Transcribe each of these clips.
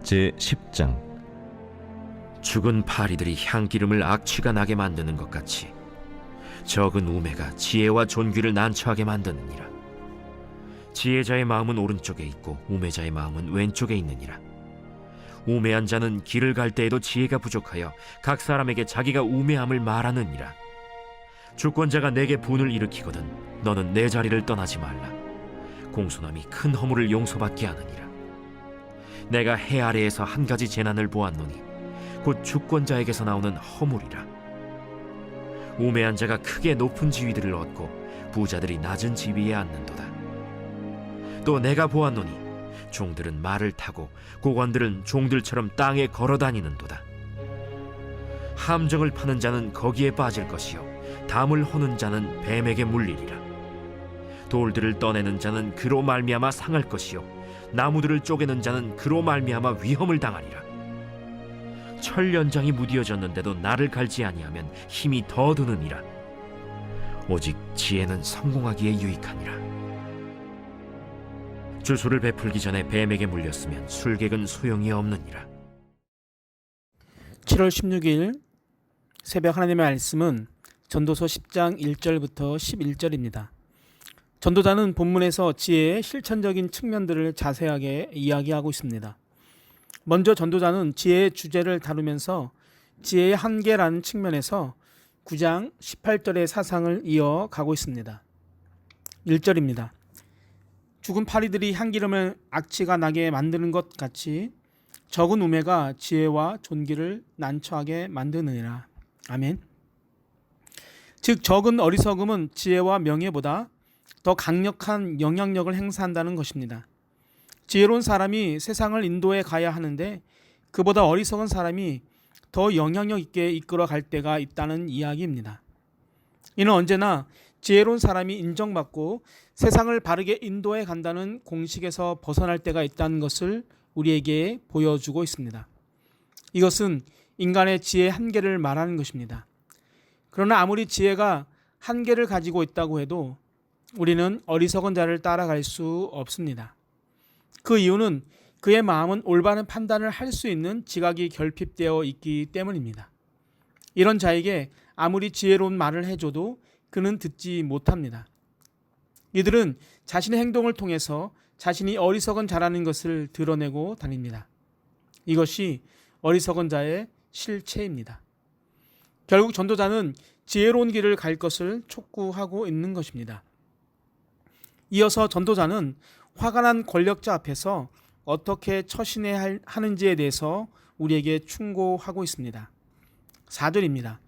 제10장. 죽은 파리들이 향기름을 악취가 나게 만드는 것 같이 적은 우매가 지혜와 존귀를 난처하게 만드느니라. 지혜자의 마음은 오른쪽에 있고 우매자의 마음은 왼쪽에 있느니라. 우매한 자는 길을 갈 때에도 지혜가 부족하여 각 사람에게 자기가 우매함을 말하느니라. 주권자가 내게 분을 일으키거든 너는 내 자리를 떠나지 말라. 공손함이 큰 허물을 용서받게 하느니라. 내가 해 아래에서 한 가지 재난을 보았노니 곧 주권자에게서 나오는 허물이라. 우매한 자가 크게 높은 지위들을 얻고 부자들이 낮은 지위에 앉는도다. 또 내가 보았노니 종들은 말을 타고 고관들은 종들처럼 땅에 걸어 다니는도다. 함정을 파는 자는 거기에 빠질 것이요 담을 허는 자는 뱀에게 물리리라. 돌들을 떠내는 자는 그로 말미암아 상할 것이요 나무들을 쪼개는 자는 그로 말미암아 위험을 당하리라. 철 연장이 무디어졌는데도 나를 갈지 아니하면 힘이 더 드느니라. 오직 지혜는 성공하기에 유익하니라. 주소를 베풀기 전에 뱀에게 물렸으면 술객은 소용이 없느니라. 7월 16일 새벽 하나님의 말씀은 전도서 10장 1절부터 11절입니다. 전도자는 본문에서 지혜의 실천적인 측면들을 자세하게 이야기하고 있습니다. 먼저 전도자는 지혜의 주제를 다루면서 지혜의 한계라는 측면에서 9장 18절의 사상을 이어가고 있습니다. 1절입니다. 죽은 파리들이 향기름을 악취가 나게 만드는 것 같이 적은 우매가 지혜와 존귀를 난처하게 만드느니라. 아멘. 즉 적은 어리석음은 지혜와 명예보다 더 강력한 영향력을 행사한다는 것입니다. 지혜로운 사람이 세상을 인도해 가야 하는데 그보다 어리석은 사람이 더 영향력 있게 이끌어 갈 때가 있다는 이야기입니다. 이는 언제나 지혜로운 사람이 인정받고 세상을 바르게 인도해 간다는 공식에서 벗어날 때가 있다는 것을 우리에게 보여주고 있습니다. 이것은 인간의 지혜의 한계를 말하는 것입니다. 그러나 아무리 지혜가 한계를 가지고 있다고 해도 우리는 어리석은 자를 따라갈 수 없습니다. 그 이유는 그의 마음은 올바른 판단을 할 수 있는 지각이 결핍되어 있기 때문입니다. 이런 자에게 아무리 지혜로운 말을 해줘도 그는 듣지 못합니다. 이들은 자신의 행동을 통해서 자신이 어리석은 자라는 것을 드러내고 다닙니다. 이것이 어리석은 자의 실체입니다. 결국 전도자는 지혜로운 길을 갈 것을 촉구하고 있는 것입니다. 이어서 전도자는 화가 난 권력자 앞에서 어떻게 처신해야 하는지에 대해서 우리에게 충고하고 있습니다. 4절입니다.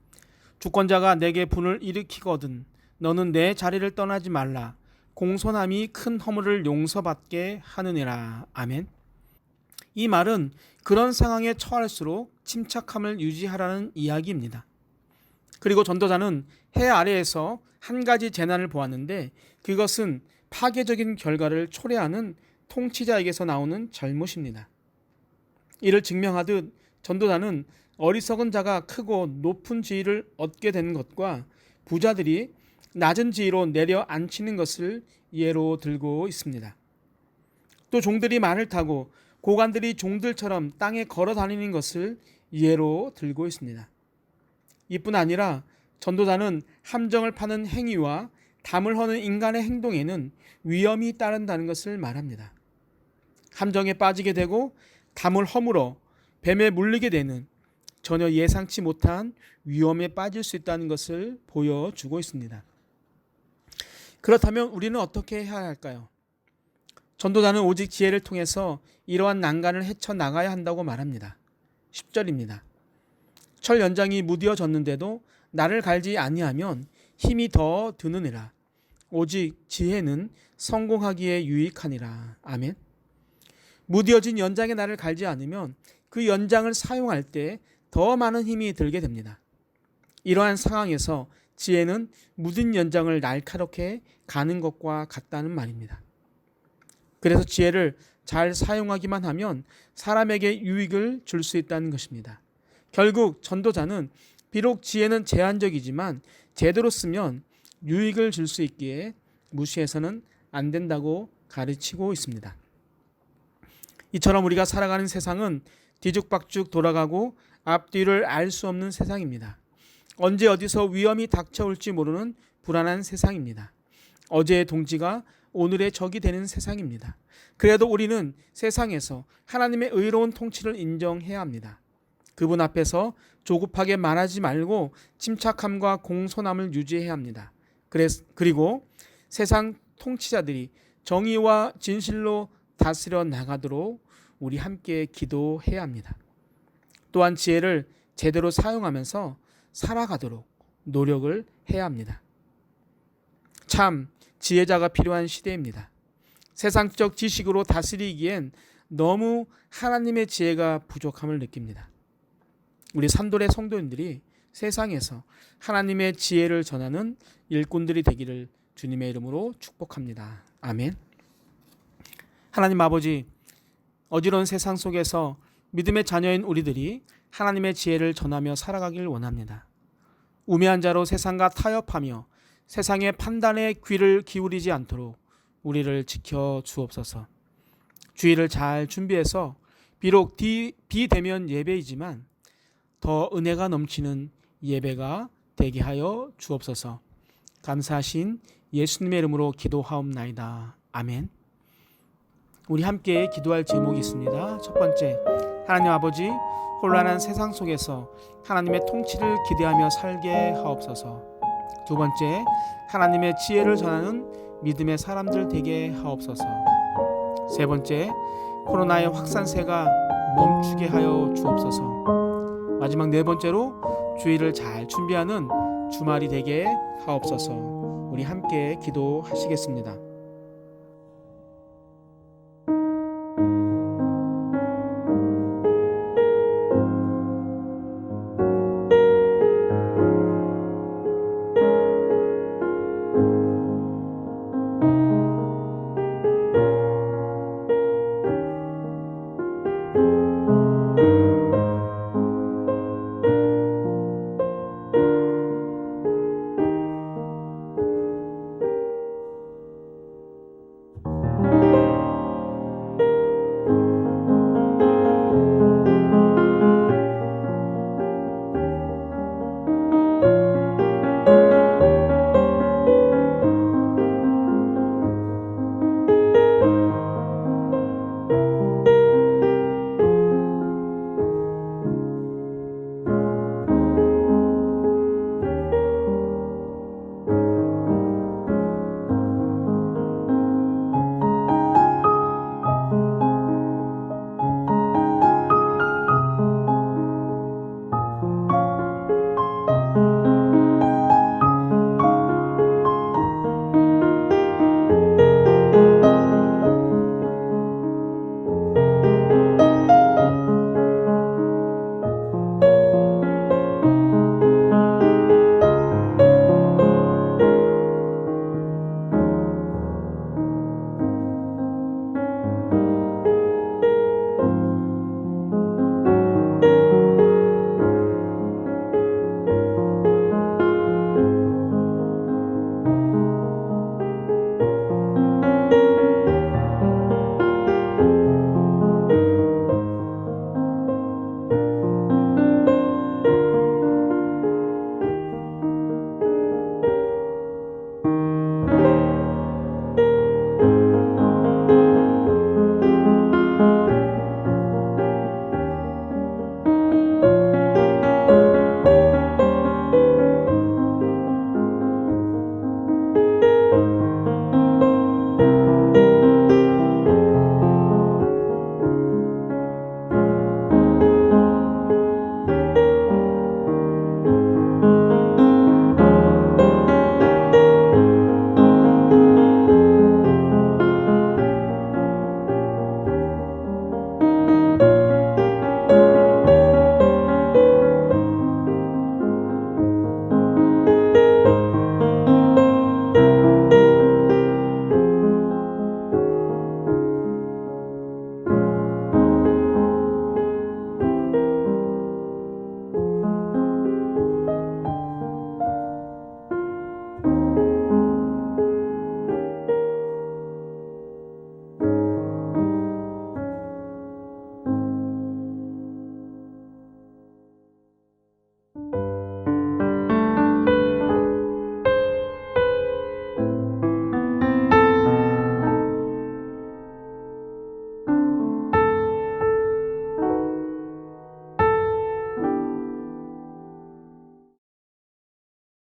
주권자가 내게 분을 일으키거든 너는 내 자리를 떠나지 말라. 공손함이 큰 허물을 용서받게 하느니라. 아멘. 이 말은 그런 상황에 처할수록 침착함을 유지하라는 이야기입니다. 그리고 전도자는 해 아래에서 한 가지 재난을 보았는데 그것은 파괴적인 결과를 초래하는 통치자에게서 나오는 잘못입니다. 이를 증명하듯 전도자는 어리석은 자가 크고 높은 지위를 얻게 되는 것과 부자들이 낮은 지위로 내려앉히는 것을 예로 들고 있습니다. 또 종들이 말을 타고 고관들이 종들처럼 땅에 걸어 다니는 것을 예로 들고 있습니다. 이뿐 아니라 전도자는 함정을 파는 행위와 담을 허는 인간의 행동에는 위험이 따른다는 것을 말합니다. 함정에 빠지게 되고 담을 허물어 뱀에 물리게 되는 전혀 예상치 못한 위험에 빠질 수 있다는 것을 보여주고 있습니다. 그렇다면 우리는 어떻게 해야 할까요? 전도자는 오직 지혜를 통해서 이러한 난간을 헤쳐나가야 한다고 말합니다. 10절입니다. 철 연장이 무디어졌는데도 나를 갈지 아니하면 힘이 더 드느니라. 오직 지혜는 성공하기에 유익하니라. 아멘. 무디어진 연장의 나를 갈지 않으면 그 연장을 사용할 때 더 많은 힘이 들게 됩니다. 이러한 상황에서 지혜는 무딘 연장을 날카롭게 가는 것과 같다는 말입니다. 그래서 지혜를 잘 사용하기만 하면 사람에게 유익을 줄 수 있다는 것입니다. 결국 전도자는 비록 지혜는 제한적이지만 제대로 쓰면 유익을 줄 수 있기에 무시해서는 안 된다고 가르치고 있습니다. 이처럼 우리가 살아가는 세상은 뒤죽박죽 돌아가고 앞뒤를 알 수 없는 세상입니다. 언제 어디서 위험이 닥쳐올지 모르는 불안한 세상입니다. 어제의 동지가 오늘의 적이 되는 세상입니다. 그래도 우리는 세상에서 하나님의 의로운 통치를 인정해야 합니다. 그분 앞에서 조급하게 말하지 말고 침착함과 공손함을 유지해야 합니다. 그리고 세상 통치자들이 정의와 진실로 다스려 나가도록 우리 함께 기도해야 합니다. 또한 지혜를 제대로 사용하면서 살아가도록 노력을 해야 합니다. 참 지혜자가 필요한 시대입니다. 세상적 지식으로 다스리기엔 너무 하나님의 지혜가 부족함을 느낍니다. 우리 산돌의 성도인들이 세상에서 하나님의 지혜를 전하는 일꾼들이 되기를 주님의 이름으로 축복합니다. 아멘. 하나님 아버지, 어지러운 세상 속에서 믿음의 자녀인 우리들이 하나님의 지혜를 전하며 살아가길 원합니다. 우매한 자로 세상과 타협하며 세상의 판단에 귀를 기울이지 않도록 우리를 지켜 주옵소서. 주일을 잘 준비해서 비록 비대면 예배이지만 더 은혜가 넘치는 예배가 되게 하여 주옵소서. 감사하신 예수님의 이름으로 기도하옵나이다. 아멘. 우리 함께 기도할 제목이 있습니다. 첫 번째, 하나님 아버지, 혼란한 세상 속에서 하나님의 통치를 기대하며 살게 하옵소서. 두 번째, 하나님의 지혜를 전하는 믿음의 사람들 되게 하옵소서. 세 번째, 코로나의 확산세가 멈추게 하여 주옵소서. 마지막 네 번째로 주일을 잘 준비하는 주말이 되게 하옵소서. 우리 함께 기도하시겠습니다.